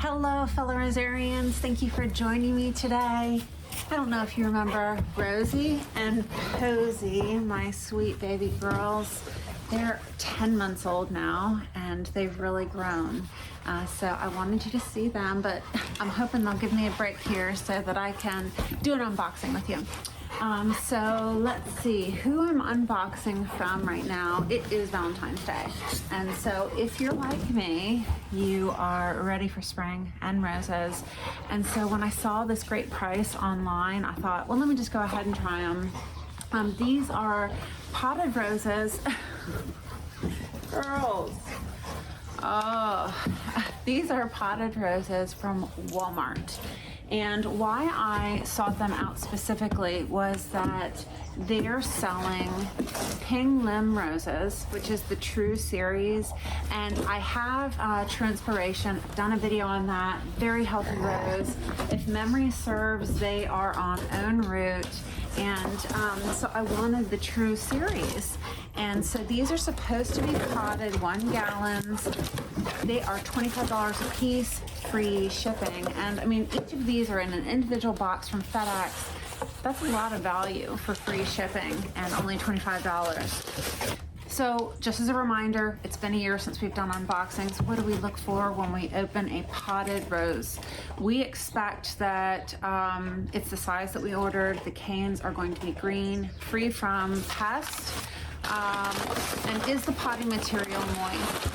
Hello, fellow Rosarians. Thank you for joining me today. I don't know if you remember Rosie and Posy, my sweet baby girls. They're 10 months old now, and they've really grown. So I wanted you to see them, but I'm hoping they'll give me a break here so that I can do an unboxing with you. So let's see who I'm unboxing from right now. It is Valentine's Day. And so if you're like me, you are ready for spring and roses. And so when I saw this great price online, I thought, well, let me just go ahead and try them. These are potted roses. Girls. Oh, these are potted roses from Walmart. And why I sought them out specifically was that they're selling Ping Lim roses, which is the True series. And I have True Inspiration, done a video on that, very healthy rose. If memory serves, they are on own root. And so I wanted the True series. And so these are supposed to be potted 1 gallons. They are $25 a piece, free shipping. And I mean, each of these are in an individual box from FedEx. That's a lot of value for free shipping and only $25. So just as a reminder, it's been a year since we've done unboxings. What do we look for when we open a potted rose? We expect that it's the size that we ordered. The canes are going to be green, free from pests. And is the potting material moist?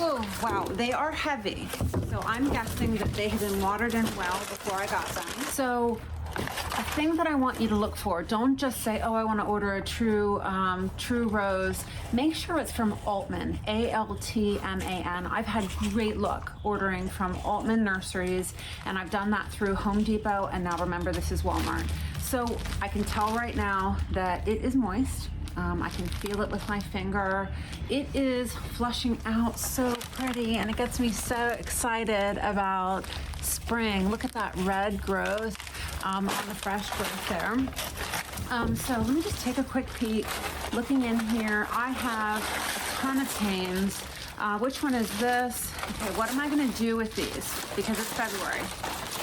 Oh, wow, they are heavy. So I'm guessing that they have been watered in well before I got them. So a thing that I want you to look for, don't just say, oh, I want to order a true rose. Make sure it's from Altman, A-L-T-M-A-N. I've had great luck ordering from Altman Nurseries, and I've done that through Home Depot, and now remember, this is Walmart. So I can tell right now that it is moist. I can feel it with my finger. It is flushing out so pretty, and it gets me so excited about spring. Look at that red growth on the fresh growth there. So let me just take a quick peek. Looking in here, I have a ton of canes. Which one is this? Okay, what am I gonna do with these? Because it's February,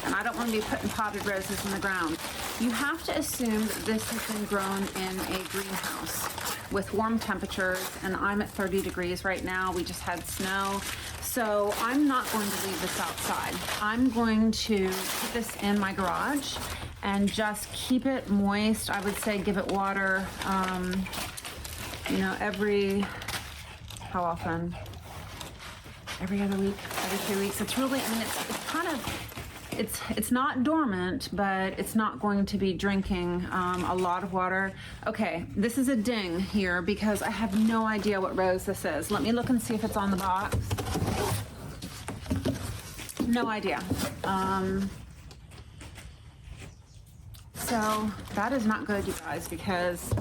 and I don't want to be putting potted roses in the ground. You have to assume that this has been grown in a greenhouse with warm temperatures, and I'm at 30 degrees right now. We just had snow. So I'm not going to leave this outside. I'm going to put this in my garage and just keep it moist. I would say give it water, every, how often? Every other week, every 2 weeks. It's really, it's kind of, it's not dormant, but it's not going to be drinking a lot of water. Okay, this is a ding here because I have no idea what rose this is. Let me look and see if it's on the box. No idea. So that is not good, you guys, because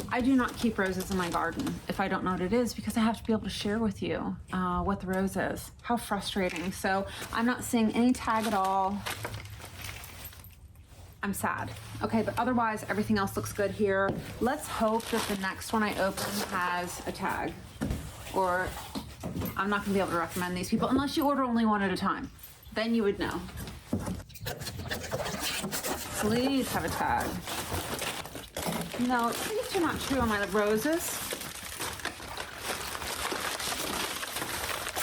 I do not keep roses in my garden if I don't know what it is, because I have to be able to share with you what the rose is. How frustrating. So I'm not seeing any tag at all. I'm sad. Okay, but otherwise everything else looks good here. Let's hope that the next one I open has a tag, or I'm not gonna be able to recommend these people unless you order only one at a time. Then you would know. Please have a tag. No, these are not true on my roses.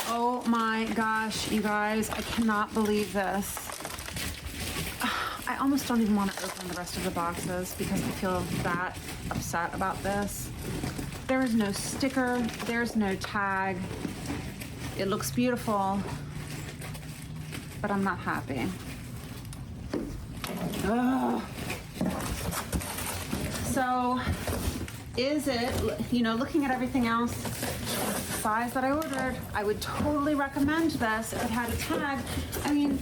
Oh my gosh, you guys, I cannot believe this. I almost don't even want to open the rest of the boxes because I feel that upset about this. There is no sticker, there's no tag. It looks beautiful, but I'm not happy. Ugh. So, is it, looking at everything else, size that I ordered, I would totally recommend this if it had a tag. I mean,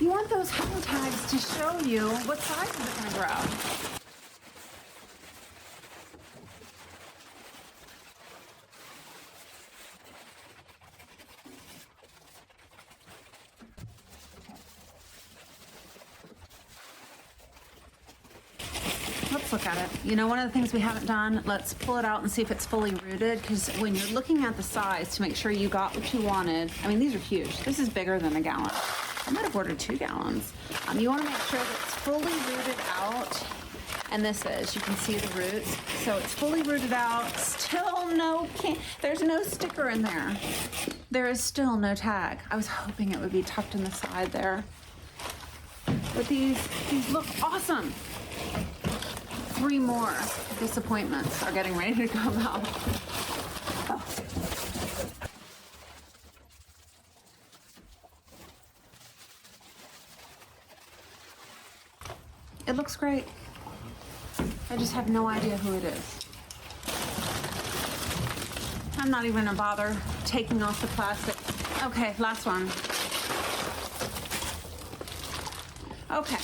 you want those hang tags to show you what size is it gonna grow. Let's let's look at it. You know, one of the things we haven't done, let's pull it out and see if it's fully rooted, because when you're looking at the size to make sure you got what you wanted, I mean, these are huge. This is bigger than a gallon. I might have ordered 2 gallons. You want to make sure that it's fully rooted out, and this is, you can see the roots. So it's fully rooted out, still there's no sticker in there. There is still no tag. I was hoping it would be tucked in the side there. But these look awesome. 3 more disappointments are getting ready to come out. Oh. It looks great. I just have no idea who it is. I'm not even gonna bother taking off the plastic. Okay, last one. Okay,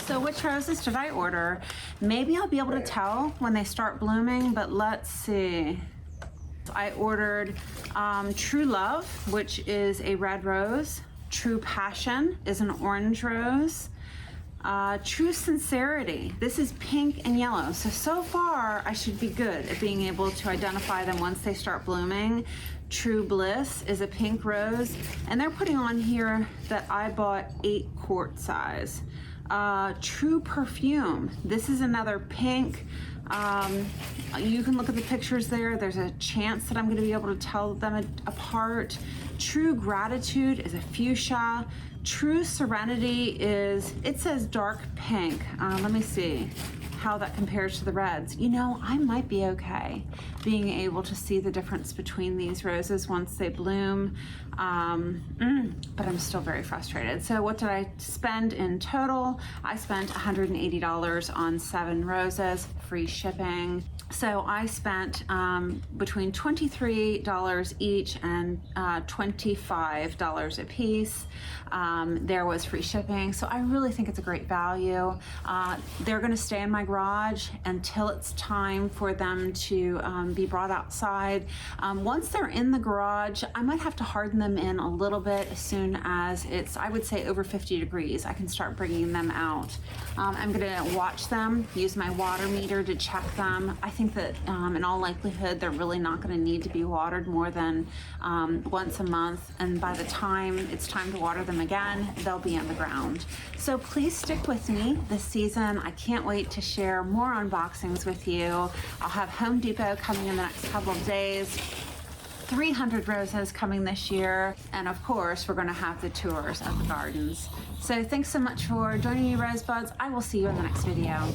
so which roses did I order? Maybe I'll be able to tell when they start blooming, but let's see. I ordered True Love, which is a red rose. True Passion is an orange rose. True Sincerity, this is pink and yellow. So far I should be good at being able to identify them once they start blooming. True Bliss is a pink rose, and they're putting on here that I bought 8 quart size. True Perfume, this is another pink. You can look at the pictures there. There's a chance that I'm going to be able to tell them apart. True Gratitude is a fuchsia. True Serenity it says dark pink. Let me see how that compares to the reds. You know, I might be okay being able to see the difference between these roses once they bloom, but I'm still very frustrated. So what did I spend in total? I spent $180 on 7 roses, free shipping. So I spent between $23 each and $25 a piece. There was free shipping, so I really think it's a great value. They're going to stay in my garage until it's time for them to be brought outside. Once they're in the garage, I might have to harden them in a little bit as soon as it's, I would say, over 50 degrees. I can start bringing them out. I'm going to watch them, use my water meter to check them. I think that in all likelihood, they're really not going to need to be watered more than once a month. And by the time it's time to water them again, they'll be in the ground. So please stick with me this season. I can't wait to share more unboxings with you. I'll have Home Depot coming in the next couple of days. 300 roses coming this year, and of course we're going to have the tours of the gardens. So thanks so much for joining me, Rosebuds. I will see you in the next video.